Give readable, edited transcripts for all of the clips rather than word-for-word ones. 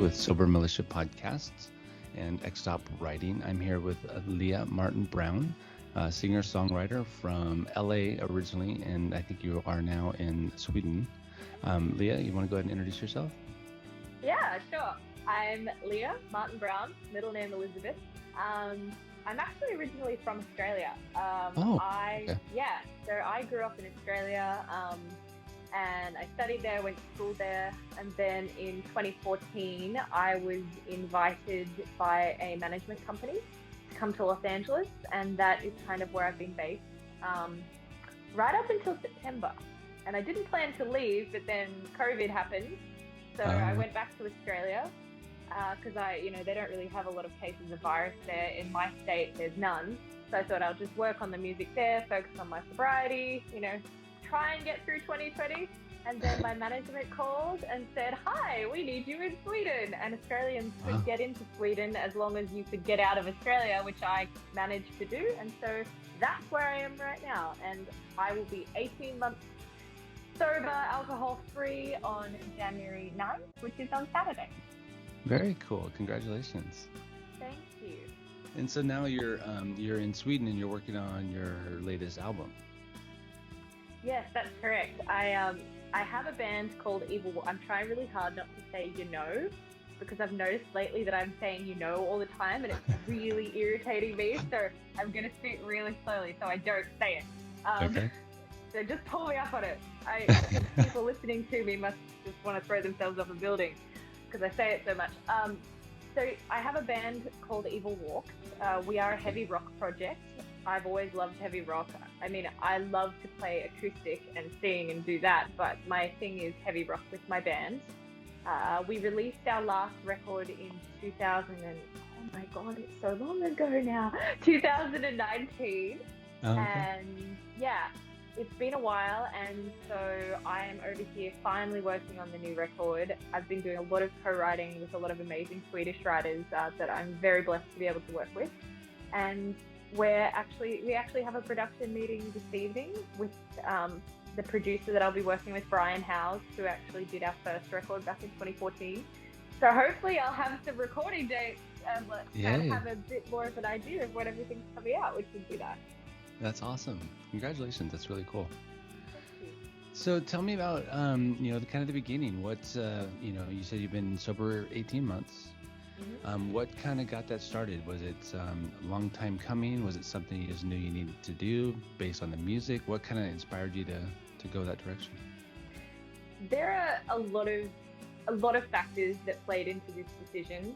with Sober Militia podcasts and X-Stop Writing. I'm here with Leah Martin-Brown, singer-songwriter from LA originally, and I think you are now in Sweden. Leah, you want to go ahead and introduce yourself? Yeah, sure. I'm Leah Martin-Brown, middle name Elizabeth. I'm actually originally from Australia. Okay. So I grew up in Australia and I studied there, went to school there, and then in 2014 I was invited by a management company to come to Los Angeles, and that is kind of where I've been based right up until September. And I didn't plan to leave, but then COVID happened, so I went back to Australia. Because they don't really have a lot of cases of virus there. In my state, there's none. So I thought I'll just work on the music there, focus on my sobriety, try and get through 2020. And then my management called and said, "Hi, we need you in Sweden." And Australians could get into Sweden as long as you could get out of Australia, which I managed to do. And so that's where I am right now. And I will be 18 months sober, alcohol-free on January 9th, which is on Saturday. Very cool. Congratulations. Thank you. And so now you're in Sweden and you're working on your latest album. Yes, that's correct. I have a band called Evil. I'm trying really hard not to say because I've noticed lately that I'm saying all the time, and it's really irritating me. So I'm going to speak really slowly so I don't say it. Okay. So just pull me up on it. People listening to me must just want to throw themselves off a building, because I say it so much. So I have a band called Evil Walks. We are a heavy rock project. I've always loved heavy rock. I mean, I love to play acoustic and sing and do that, but my thing is heavy rock with my band. We released our last record in 2000 and, oh my God, it's so long ago now, 2019. Okay. And yeah, it's been a while, and so I am over here finally working on the new record. I've been doing a lot of co-writing with a lot of amazing Swedish writers that I'm very blessed to be able to work with. And we actually have a production meeting this evening with the producer that I'll be working with, Brian Howes, who actually did our first record back in 2014. So hopefully I'll have some recording dates and have a bit more of an idea of when everything's coming out, which would be nice. That's awesome. Congratulations. That's really cool. Thank you. So tell me about, the beginning. What's, you said you've been sober 18 months. Mm-hmm. What kind of got that started? Was it a long time coming? Was it something you just knew you needed to do based on the music? What kind of inspired you to go that direction? There are a lot of factors that played into this decision.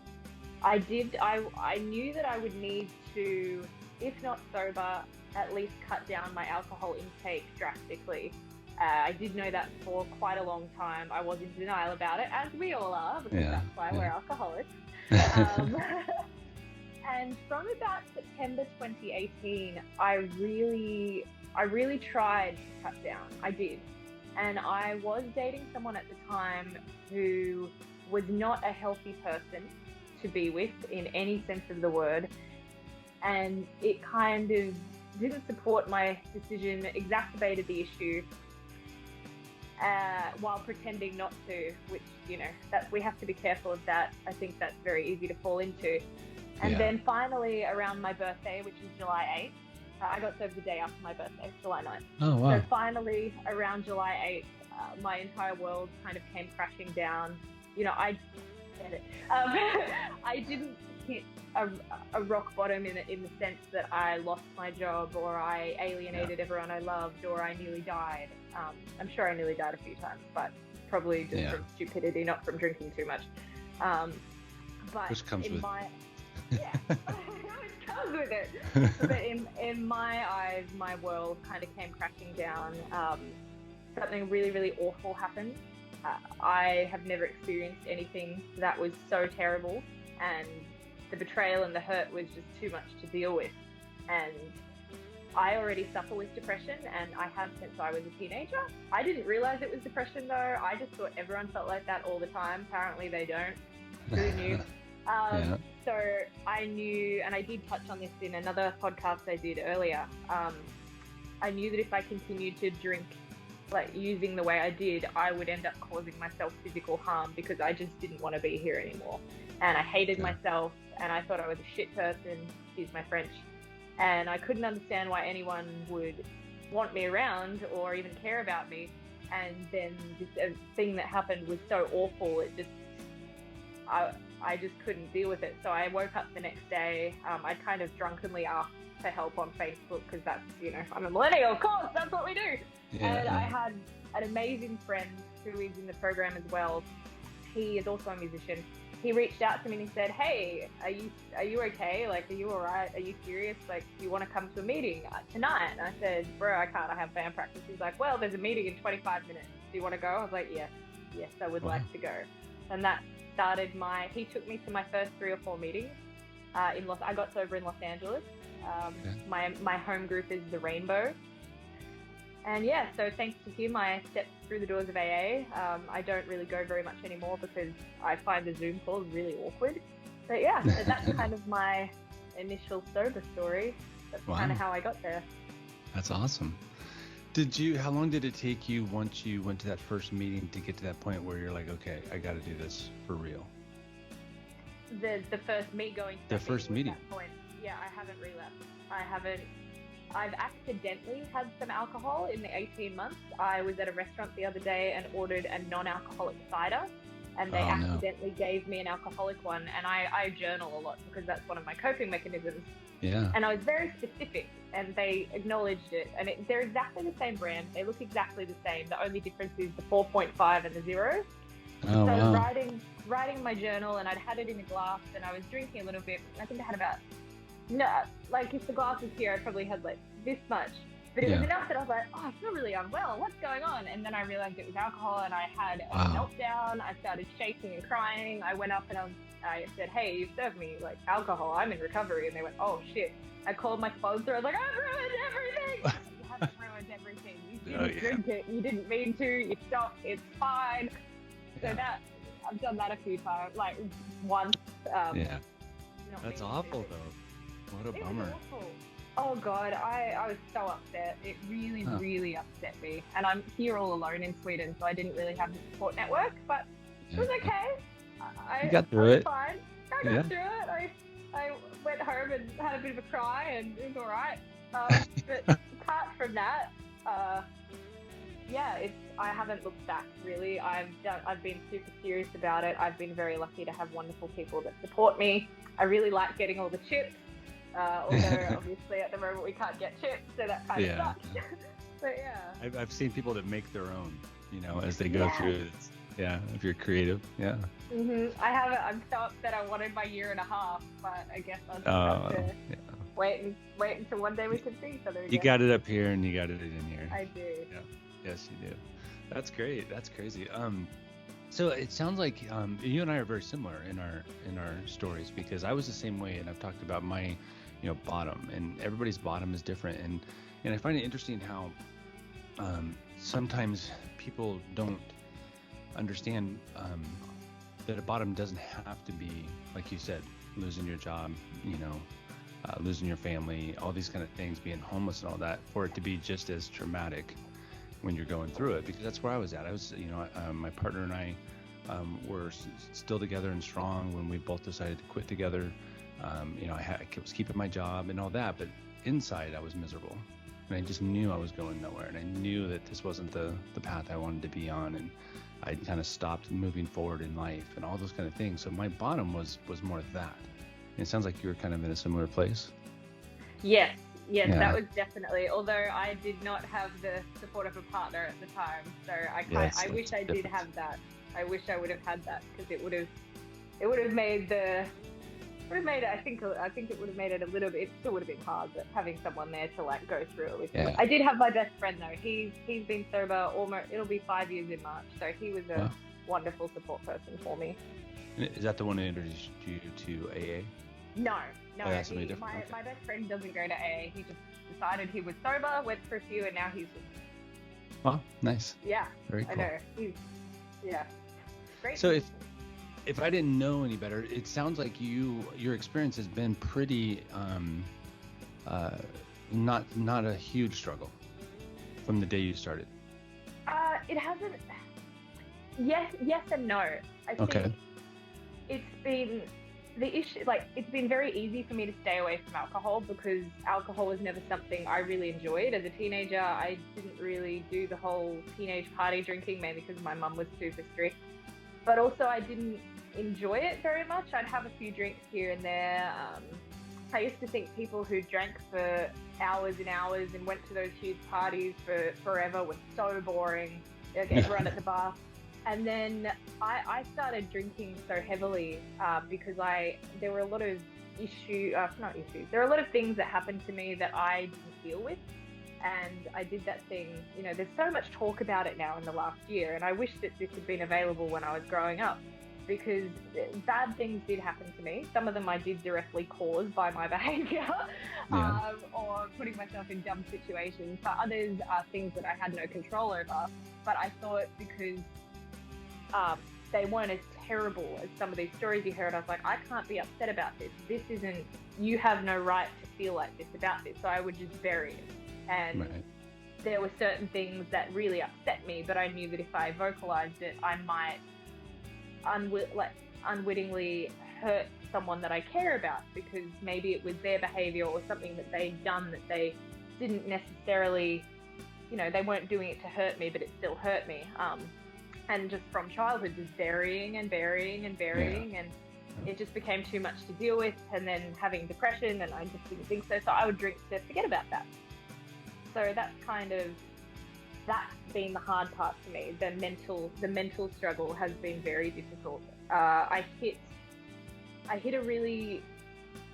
I knew that I would need to, if not sober, at least cut down my alcohol intake drastically. I did know that for quite a long time. I was in denial about it, as we all are, because that's why we're alcoholics. And from about September 2018, I really tried to cut down. I did. And I was dating someone at the time who was not a healthy person to be with in any sense of the word. And it kind of didn't support my decision, exacerbated the issue while pretending not to, which, we have to be careful of that. I think that's very easy to fall into. And then finally, around my birthday, which is July 8th, I got sober the day after my birthday, July 9th. Oh, wow. So finally, around July 8th, my entire world kind of came crashing down. I get it. I didn't hit a rock bottom in the sense that I lost my job, or I alienated everyone I loved, or I nearly died. I'm sure I nearly died a few times, but probably just from stupidity, not from drinking too much. But which comes with it comes with it. But in my eyes, my world kind of came crashing down. Something really, really awful happened. I have never experienced anything that was so terrible, and the betrayal and the hurt was just too much to deal with. And I already suffer with depression, and I have since I was a teenager. I didn't realize it was depression though. I just thought everyone felt like that all the time. Apparently they don't. Who knew? So I knew, and I did touch on this in another podcast I did earlier, I knew that if I continued to drink like using the way I did, I would end up causing myself physical harm because I just didn't want to be here anymore. And I hated myself, and I thought I was a shit person, excuse my French. And I couldn't understand why anyone would want me around or even care about me. And then this thing that happened was so awful, it just, I just couldn't deal with it. So I woke up the next day, I kind of drunkenly asked for help on Facebook because that's, you know, I'm a millennial, of course, that's what we do. And I had an amazing friend who is in the program as well. He is also a musician. He reached out to me and he said, hey, are you okay? Like, are you all right? Are you serious? Like, do you want to come to a meeting tonight? And I said, bro, I can't. I have band practice. He's like, well, there's a meeting in 25 minutes. Do you want to go? I was like, yes, I would like to go. And that started he took me to my first 3 or 4 meetings. I got sober in Los Angeles. My home group is the Rainbow. And yeah, so thanks to him, I stepped through the doors of AA. I don't really go very much anymore because I find the Zoom calls really awkward. But yeah, so that's kind of my initial sober story. That's kind of how I got there. That's awesome. How long did it take you once you went to that first meeting to get to that point where you're like, okay, I got to do this for real? The first me going to the first meeting. That point. Yeah, I haven't relapsed. I've accidentally had some alcohol in the 18 months. I was at a restaurant the other day and ordered a non-alcoholic cider, and they accidentally gave me an alcoholic one. And I journal a lot because that's one of my coping mechanisms. Yeah. And I was very specific, and they acknowledged it. And they're exactly the same brand. They look exactly the same. The only difference is the 4.5 and the 0. Oh, so writing my journal, and I'd had it in a glass, and I was drinking a little bit. I think I had about, if the glass was here, I probably had like this much. But it was enough that I was like, oh, I feel really unwell. What's going on? And then I realized it was alcohol, and I had a meltdown. I started shaking and crying. I went up and I said, hey, you served me like alcohol. I'm in recovery. And they went, oh shit. I called my sponsor. I was like, I've ruined everything. You haven't ruined everything. You didn't drink it. You didn't mean to. You stopped. It's fine. So I've done that a few times, like once. That's awful though. What a bummer. Oh God, I was so upset. It really, really upset me. And I'm here all alone in Sweden, so I didn't really have the support network, but it was okay. You got through it. Fine. I got through it. I went home and had a bit of a cry, and it was all right. But apart from that, I haven't looked back really. I've been super serious about it. I've been very lucky to have wonderful people that support me. I really like getting all the chips. Although obviously at the moment we can't get chips, so that kind of sucks. But yeah. I've seen people that make their own, as they go through it. Yeah, if you're creative. Yeah. I haven't. I'm so upset. I wanted my 1.5 years, but I guess I'll just have to wait until one day we can see each other again. You got it up here and you got it in here. I do. Yeah. Yes, you do. That's great. That's crazy. So it sounds like you and I are very similar in our stories, because I was the same way, and I've talked about my bottom, and everybody's bottom is different, and I find it interesting how sometimes people don't understand that a bottom doesn't have to be, like you said, losing your job, losing your family, all these kind of things, being homeless and all that, for it to be just as traumatic when you're going through it. Because that's where I was at. I was, my partner and I were still together and strong when we both decided to quit together. I was keeping my job and all that, but inside I was miserable, and I just knew I was going nowhere, and I knew that this wasn't the path I wanted to be on, and I kind of stopped moving forward in life and all those kind of things. So my bottom was more that. And it sounds like you were kind of in a similar place. Yes, that was definitely, although I did not have the support of a partner at the time, so I wish I did have that. I wish I would have had that, because it would have made I think it would have made it a little bit. It still would have been hard, but having someone there to like go through it with me. I did have my best friend though. He's been sober almost. It'll be 5 years in March. So he was a wonderful support person for me. Is that the one who introduced you to AA? No. Oh, that's somebody different. My best friend doesn't go to AA. He just decided he was sober, went for a few, and now he's just. Oh, nice. Yeah. Very cool. I know. Great. So if I didn't know any better, it sounds like your experience has been pretty not a huge struggle from the day you started. It hasn't. Yes and no. I think Okay. it's been the issue. Like, it's been very easy for me to stay away from alcohol because alcohol was never something I really enjoyed. As a teenager, I didn't really do the whole teenage party drinking, mainly because my mum was super strict. But also, I didn't enjoy it very much. I'd have a few drinks here and there. I used to think people who drank for hours and hours and went to those huge parties for forever were so boring. Like, everyone at the bar. And then I started drinking so heavily because there were a lot of not issues. There are a lot of things that happened to me that I didn't deal with. And I did that thing, there's so much talk about it now in the last year. And I wish that this had been available when I was growing up, because bad things did happen to me. Some of them I did directly cause by my behavior or putting myself in dumb situations. But others are things that I had no control over. But I thought because they weren't as terrible as some of these stories you heard, I was like, I can't be upset about this. This isn't, you have no right to feel like this about this. So I would just bury it. And there were certain things that really upset me, but I knew that if I vocalized it, I might unwittingly hurt someone that I care about, because maybe it was their behavior or something that they'd done that they didn't necessarily, they weren't doing it to hurt me, but it still hurt me. And just from childhood, just burying and it just became too much to deal with. And then having depression, and I just didn't think so. So I would drink to forget about that. So that's been the hard part for me. The mental struggle has been very difficult. I hit a really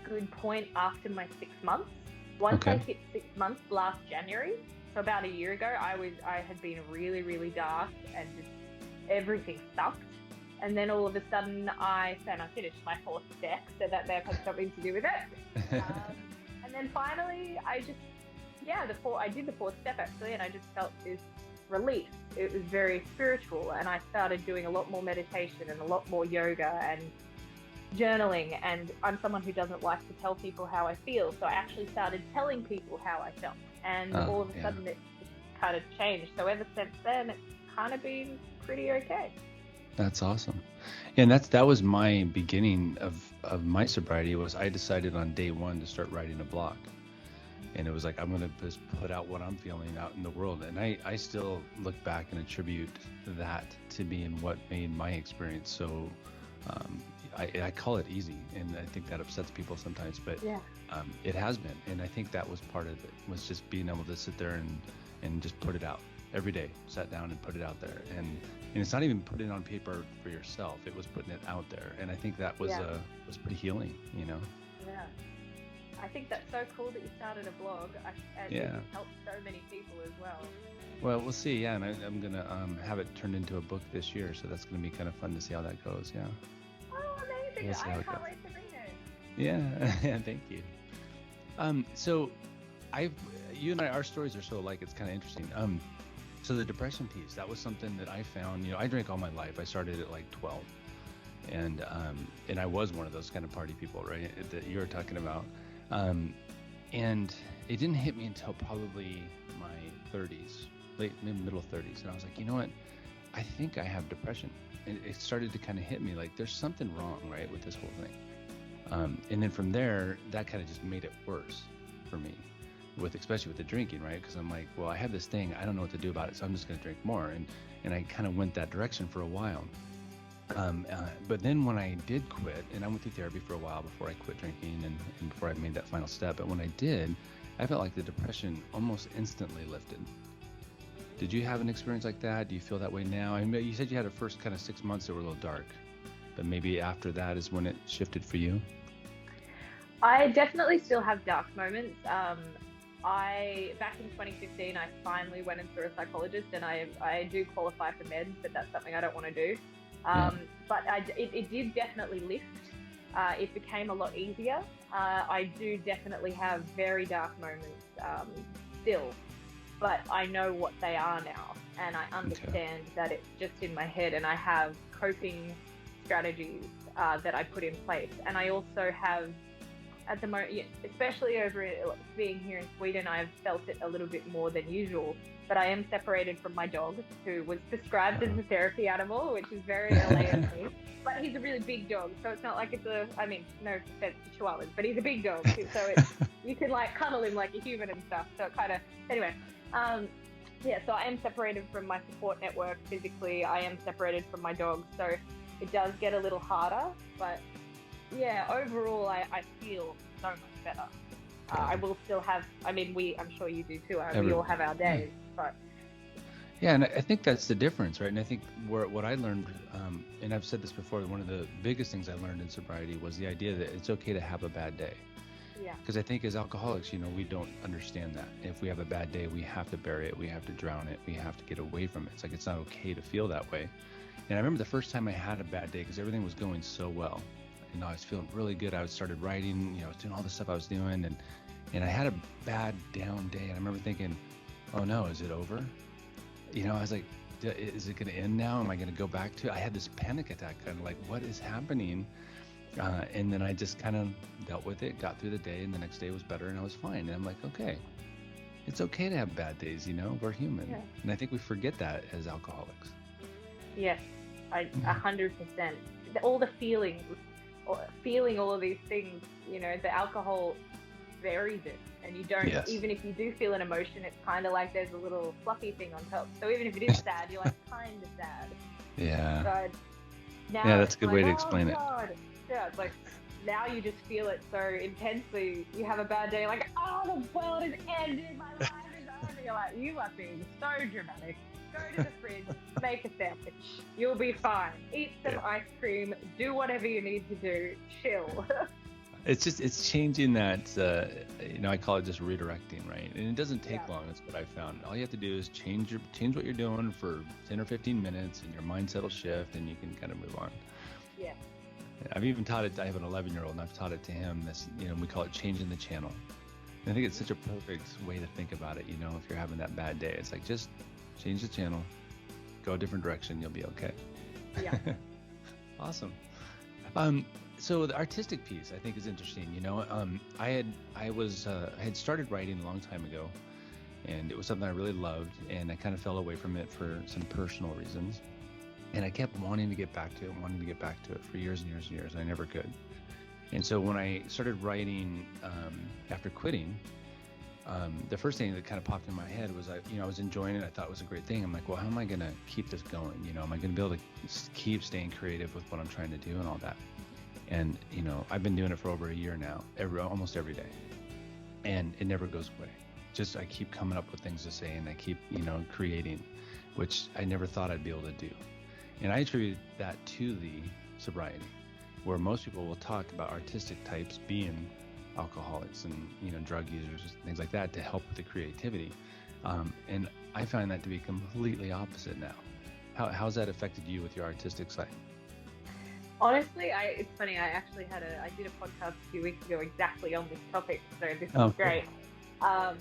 good point after my 6 months. Once I hit 6 months last January, so about a year ago, I had been really, really dark and just everything sucked. And then all of a sudden I finished my 4th step, so that may have had something to do with it. And then finally I did the 4th step actually, and I just felt this relief. It was very spiritual, and I started doing a lot more meditation and a lot more yoga and journaling. And I'm someone who doesn't like to tell people how I feel, so I actually started telling people how I felt, and all of a sudden it kind of changed. So ever since then, it's kind of been pretty okay. That's awesome. And that was my beginning of my sobriety. Was I decided on day 1 to start writing a blog. And it was like, I'm going to just put out what I'm feeling out in the world. And I still look back and attribute that to being what made my experience so, I call it easy. And I think that upsets people sometimes, but it has been. And I think that was part of it, was just being able to sit there and just put it out every day, sat down and put it out there. And it's not even putting it on paper for yourself. It was putting it out there. And I think that was pretty healing, Yeah. I think that's so cool that you started a blog, and it's helped so many people as well. Well, we'll see. Yeah, and I'm gonna have it turned into a book this year, so that's gonna be kind of fun to see how that goes. Yeah. Oh, amazing! I can't wait to read it. Yeah, thank you. So you and I, our stories are so alike. It's kind of interesting. So the depression piece, that was something that I found. I drank all my life. I started at like 12, and I was one of those kind of party people, right? That you were talking about. And it didn't hit me until probably my 30s, middle 30s. And I was like, you know what? I think I have depression. And it started to kind of hit me like there's something wrong, right, with this whole thing. And then from there, that kind of just made it worse for me, especially with the drinking, right? Because I'm like, well, I have this thing. I don't know what to do about it, so I'm just going to drink more. And I kind of went that direction for a while. But then when I did quit, and I went through therapy for a while before I quit drinking and before I made that final step, but when I did, I felt like the depression almost instantly lifted. Did you have an experience like that? Do you feel that way now? I mean, you said you had the first kind of 6 months that were a little dark, but maybe after that is when it shifted for you? I definitely still have dark moments. Back in 2015, I finally went and saw a psychologist, and I do qualify for meds, but that's something I don't want to do. But it did definitely lift. It became a lot easier. I do definitely have very dark moments still, but I know what they are now, and I understand that it's just in my head, and I have coping strategies that I put in place. And I also have at the moment, especially over being here in Sweden, I've felt it a little bit more than usual. But I am separated from my dog, who was prescribed as a therapy animal, which is very LA of me. But he's a really big dog, so it's not like it's I mean, no offense to Chihuahuas, but he's a big dog, so you can like cuddle him like a human and stuff. So it kind of, anyway, yeah. So I am separated from my support network physically. I am separated from my dog, so it does get a little harder. But yeah, overall, I feel so much better. I will still have, I mean, I'm sure you do too. We all have our days, but. Yeah, and I think that's the difference, right? And I think what I learned, and I've said this before, one of the biggest things I learned in sobriety was the idea that it's okay to have a bad day. Yeah. Because I think as alcoholics, we don't understand that. If we have a bad day, we have to bury it, we have to drown it, we have to get away from it. It's like it's not okay to feel that way. And I remember the first time I had a bad day, because everything was going so well. I was feeling really good. I started writing, I was doing all the stuff I was doing, and I had a bad down day. And I remember thinking, oh no, is it over? I was like, is it going to end now? Am I going to go back to it? I had this panic attack, kind of like, what is happening? And then I just kind of dealt with it, got through the day, and the next day was better, and I was fine. And I'm like, okay, it's okay to have bad days, we're human. Yeah. And I think we forget that as alcoholics. Yes, 100%. All the feelings, feeling all of these things, the alcohol buries it, and you don't, even if you do feel an emotion, it's kind of like there's a little fluffy thing on top. So even if it is sad, you're like kind of sad. Yeah. So now that's a good way to explain it. Yeah, it's like now you just feel it so intensely. You have a bad day, like, oh, the world has ended, my life is over. You're like, you are being so dramatic. Go to the fridge, make a sandwich. You'll be fine. Eat some ice cream. Do whatever you need to do. Chill. It's changing that, I call it just redirecting, right? And it doesn't take long. That's what I found. All you have to do is change what you're doing for 10 or 15 minutes, and your mindset will shift, and you can kind of move on. Yeah. I've even taught it. I have an 11-year-old, and I've taught it to him. This, we call it changing the channel. And I think it's such a perfect way to think about it. If you're having that bad day, it's like just change the channel, go a different direction, you'll be okay. Yeah. Awesome. So the artistic piece I think is interesting. I had started writing a long time ago, and it was something I really loved, and I kind of fell away from it for some personal reasons. And I kept wanting to get back to it for years and years and years, and I never could. And so when I started writing after quitting, the first thing that kind of popped in my head was I was enjoying it. I thought it was a great thing. I'm like, well, how am I going to keep this going? Am I going to be able to keep staying creative with what I'm trying to do and all that? And, I've been doing it for over a year now, almost every day. And it never goes away. Just, I keep coming up with things to say, and I keep, creating, which I never thought I'd be able to do. And I attribute that to the sobriety, where most people will talk about artistic types being alcoholics and drug users and things like that to help with the creativity. And I find that to be completely opposite now. How's that affected you with your artistic side? Honestly, it's funny. I did a podcast a few weeks ago exactly on this topic, so this is great. Cool.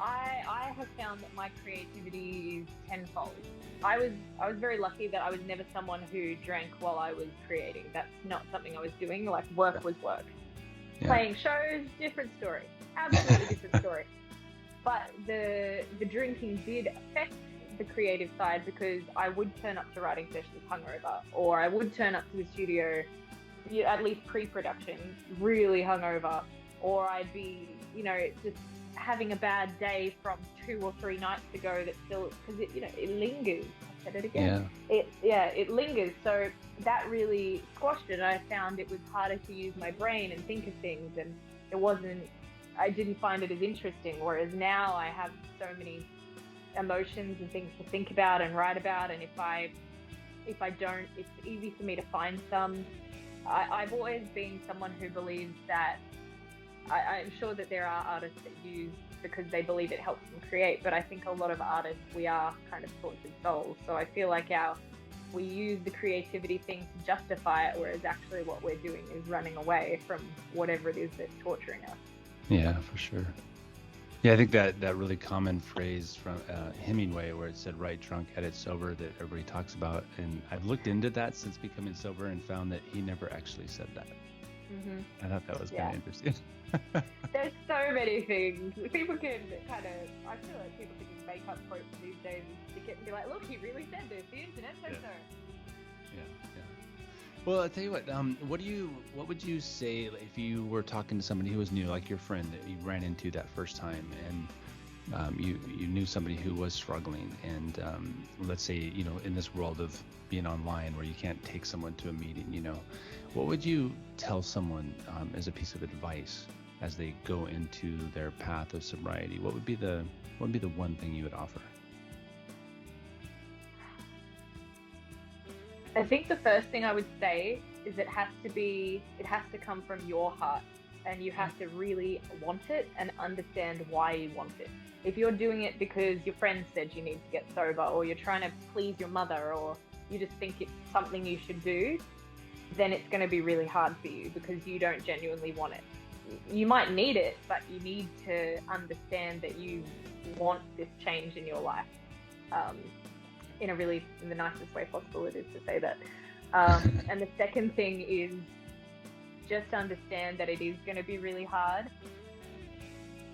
I have found that my creativity is tenfold. I was very lucky that I was never someone who drank while I was creating. That's not something I was doing. Like, work was work. Yeah. Playing shows, different story. Absolutely different story. But the drinking did affect the creative side, because I would turn up to writing sessions hungover, or I would turn up to the studio, at least pre-production, really hungover, or I'd be, just having a bad day from 2 or 3 nights ago that still, because it lingers. I said it again. Yeah. It lingers. So that really squashed it. I found it was harder to use my brain and think of things, and I didn't find it as interesting. Whereas now I have so many emotions and things to think about and write about, and if I don't, it's easy for me to find some. I've always been someone who believes that I'm sure that there are artists that use because they believe it helps them create, but I think a lot of artists, we are kind of tortured souls. So I feel like we use the creativity thing to justify it, whereas actually what we're doing is running away from whatever it is that's torturing us. Yeah, for sure. Yeah, I think that really common phrase from Hemingway, where it said "write drunk, edit sober," that everybody talks about, and I've looked into that since becoming sober and found that he never actually said that. Hmm. I thought that was kind Yeah. of interesting. There's so many things. People can kind of, I feel like people can just make up quotes these days and stick it and be like, look, he really said this. The internet said Yeah. so. Yeah, yeah. Well, I'll tell you what would you say if you were talking to somebody who was new, like your friend that you ran into that first time, and you knew somebody who was struggling, and let's say, in this world of being online where you can't take someone to a meeting, what would you tell someone as a piece of advice as they go into their path of sobriety? What would be the one thing you would offer? I think the first thing I would say is it has to come from your heart, and you have to really want it and understand why you want it. If you're doing it because your friend said you need to get sober, or you're trying to please your mother, or you just think it's something you should do, then it's going to be really hard for you because you don't genuinely want it. You might need it, but you need to understand that you want this change in your life. In the nicest way possible it is to say that. And the second thing is just understand that it is going to be really hard.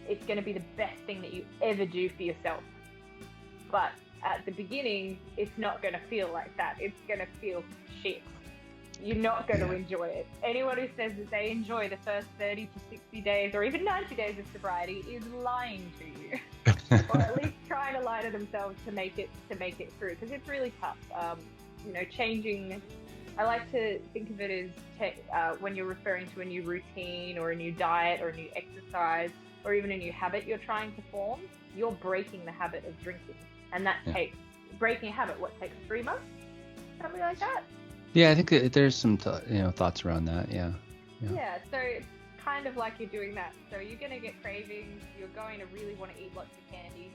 It's going to be the best thing that you ever do for yourself. But at the beginning, it's not going to feel like that. It's going to feel shit. You're not going to enjoy it. Anyone who says that they enjoy the first 30 to 60 days or even 90 days of sobriety is lying to you. Or at least trying to lie to themselves to make it through, because it's really tough. Changing. I like to think of it as when you're referring to a new routine or a new diet or a new exercise or even a new habit you're trying to form. You're breaking the habit of drinking, and that takes breaking a habit. What takes 3 months? Something like that. Yeah, I think that there's some thoughts around that. Yeah. Yeah. So it's kind of like you're doing that. So you're going to get cravings. You're going to really want to eat lots of candy.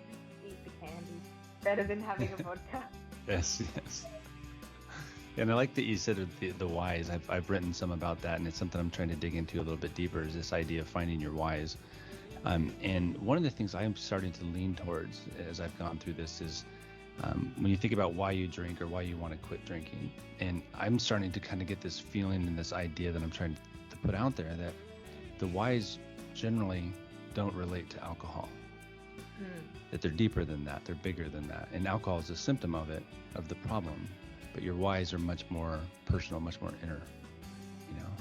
Eat the candy. Better than having a vodka. Yes. And I like that you said the whys. I've written some about that, and it's something I'm trying to dig into a little bit deeper, is this idea of finding your whys. And one of the things I'm starting to lean towards as I've gone through this is when you think about why you drink or why you want to quit drinking, and I'm starting to kind of get this feeling and this idea that I'm trying to put out there that the whys generally don't relate to alcohol. That they're deeper than that, they're bigger than that, and alcohol is a symptom of the problem, but your whys are much more personal, much more inner.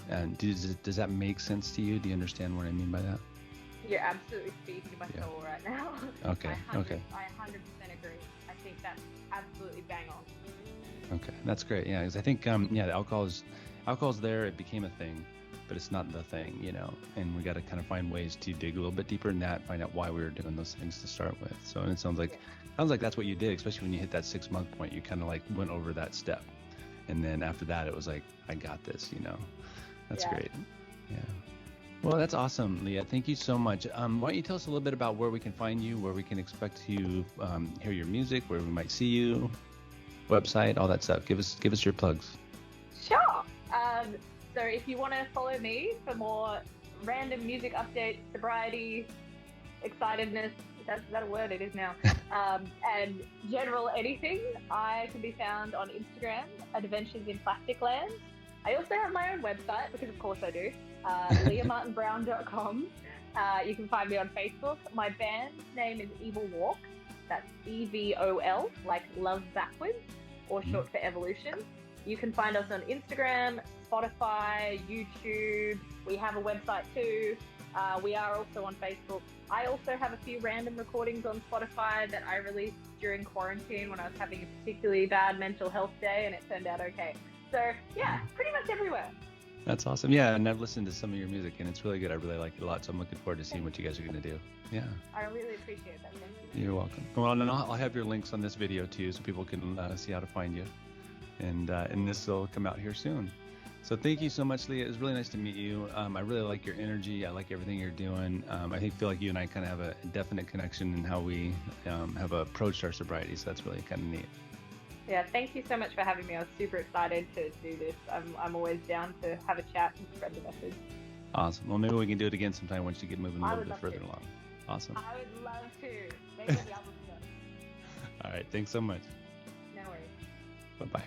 And does that make sense to you? Do you understand what I mean by that? You're absolutely speaking to my soul right now. Okay. I 100% agree. I think that's absolutely bang on. Okay, that's great. Yeah, because I think the alcohol's there. It became a thing, but it's not the thing, And we got to kind of find ways to dig a little bit deeper in that, find out why we were doing those things to start with. So, and it sounds like that's what you did, especially when you hit that 6-month point. You kind of like went over that step, and then after that, it was like, I got this. That's great. Yeah. Well, that's awesome, Leah. Thank you so much. Why don't you tell us a little bit about where we can find you, where we can expect to hear your music, where we might see you, website, all that stuff. Give us your plugs. Sure. So if you want to follow me for more random music updates, sobriety, excitedness, is that a word? It is now. And general anything, I can be found on Instagram, Adventures in Plastic Land. I also have my own website, because of course I do, leahmartinbrown.com. You can find me on Facebook. My band's name is Evil Walk. That's EVOL, like love backwards, or short for evolution. You can find us on Instagram, Spotify, YouTube. We have a website too. We are also on Facebook. I also have a few random recordings on Spotify that I released during quarantine when I was having a particularly bad mental health day, and it turned out okay. So yeah, pretty much everywhere. That's awesome. Yeah, and I've listened to some of your music, and it's really good. I really like it a lot, so I'm looking forward to seeing what you guys are going to do. Yeah. I really appreciate that. Thank you. You're welcome. Well, and I'll have your links on this video too, so people can see how to find you. And this will come out here soon. So thank you so much, Leah. It was really nice to meet you. I really like your energy. I like everything you're doing. I feel like you and I kind of have a definite connection in how we have approached our sobriety. So that's really kind of neat. Yeah, thank you so much for having me. I was super excited to do this. I'm always down to have a chat and spread the message. Awesome. Well, maybe we can do it again sometime once you get moving a little bit further along. Awesome. I would love to. Maybe the album stuff. All right. Thanks so much. No worries. Bye-bye.